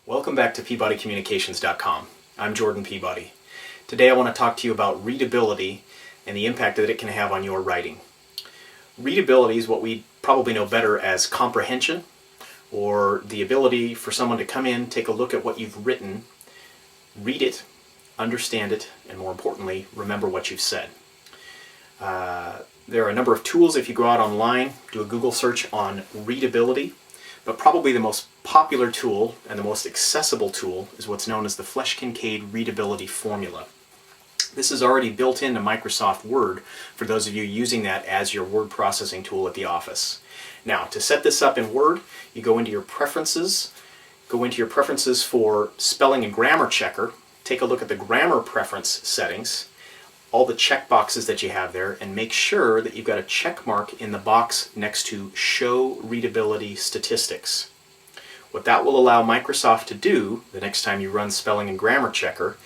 Welcome back to PeabodyCommunications.com. I'm Jordan Peabody. Today I want to talk to you about readability and the impact that it can have on your writing. Readability is what we probably know better as comprehension, or the ability for someone to come in, take a look at what you've written, read it, understand it, and more importantly, remember what you've said. There are a number of tools if you go out online, do a Google search on readability, but probably the most popular tool and the most accessible tool is what's known as the Flesch-Kincaide readability formula. This is already built into Microsoft Word for those of you using that as your word processing tool at the office. Now, to set this up in Word, you go into your preferences, for spelling and grammar checker, take a look at the grammar preference settings, all the check boxes that you have there, and make sure that you've got a check mark in the box next to Show Readability Statistics. What that will allow Microsoft to do the next time you run Spelling and Grammar Checker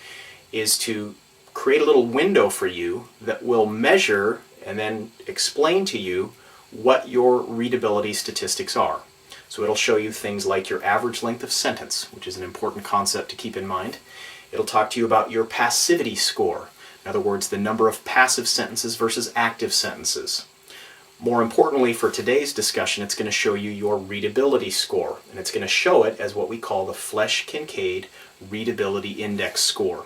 is to create a little window for you that will measure and then explain to you what your readability statistics are. So it'll show you things like your average length of sentence, which is an important concept to keep in mind. It'll talk to you about your passivity score. In other words, the number of passive sentences versus active sentences. More importantly, for today's discussion, it's going to show you your readability score, and it's going to show it as what we call the Flesch-Kincaide Readability Index score.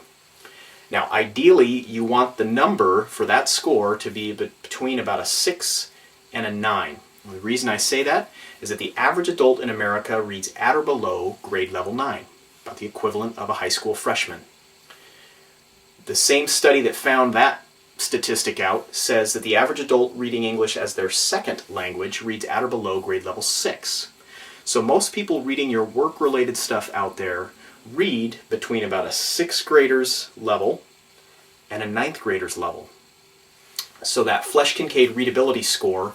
Now, ideally, you want the number for that score to be between about a 6 and a 9. And the reason I say that is that the average adult in America reads at or below grade level 9, about the equivalent of a high school freshman. The same study that found that statistic out says that the average adult reading English as their second language reads at or below grade level 6. So most people reading your work-related stuff out there read between about a 6th grader's level and a 9th grader's level. So that Flesch-Kincaide readability score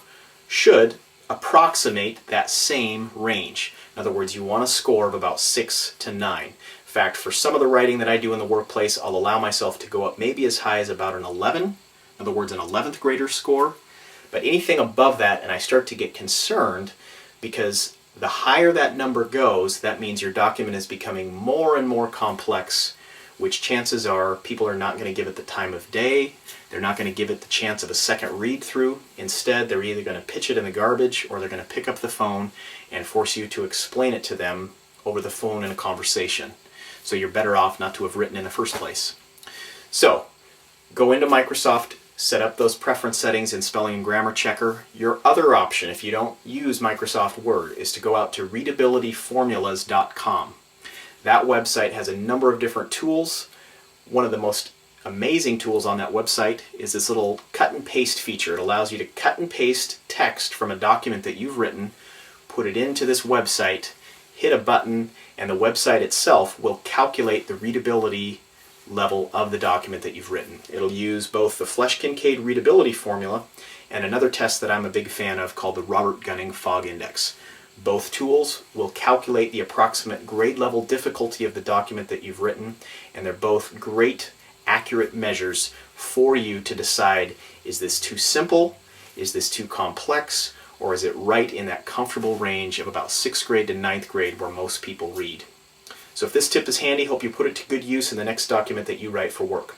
should approximate that same range. In other words, you want a score of about 6 to 9. In fact, for some of the writing that I do in the workplace, I'll allow myself to go up maybe as high as about an 11, in other words, an 11th grader score. But anything above that, and I start to get concerned, because the higher that number goes, that means your document is becoming more and more complex, which chances are people are not going to give it the time of day, they're not going to give it the chance of a second read through. Instead, they're either going to pitch it in the garbage or they're going to pick up the phone and force you to explain it to them over the phone in a conversation. So you're better off not to have written in the first place. So, go into Microsoft, set up those preference settings in Spelling and Grammar Checker. Your other option, if you don't use Microsoft Word, is to go out to readabilityformulas.com. That website has a number of different tools. One of the most amazing tools on that website is this little cut and paste feature. It allows you to cut and paste text from a document that you've written, put it into this website, hit a button, and the website itself will calculate the readability level of the document that you've written. It'll use both the Flesch-Kincaide readability formula and another test that I'm a big fan of called the Robert Gunning Fog Index. Both tools will calculate the approximate grade level difficulty of the document that you've written, and they're both great, accurate measures for you to decide, is this too simple, is this too complex, or is it right in that comfortable range of about 6th grade to 9th grade where most people read? So if this tip is handy, hope you put it to good use in the next document that you write for work.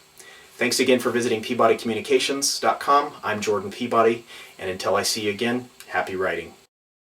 Thanks again for visiting PeabodyCommunications.com. I'm Jordan Peabody, and until I see you again, happy writing.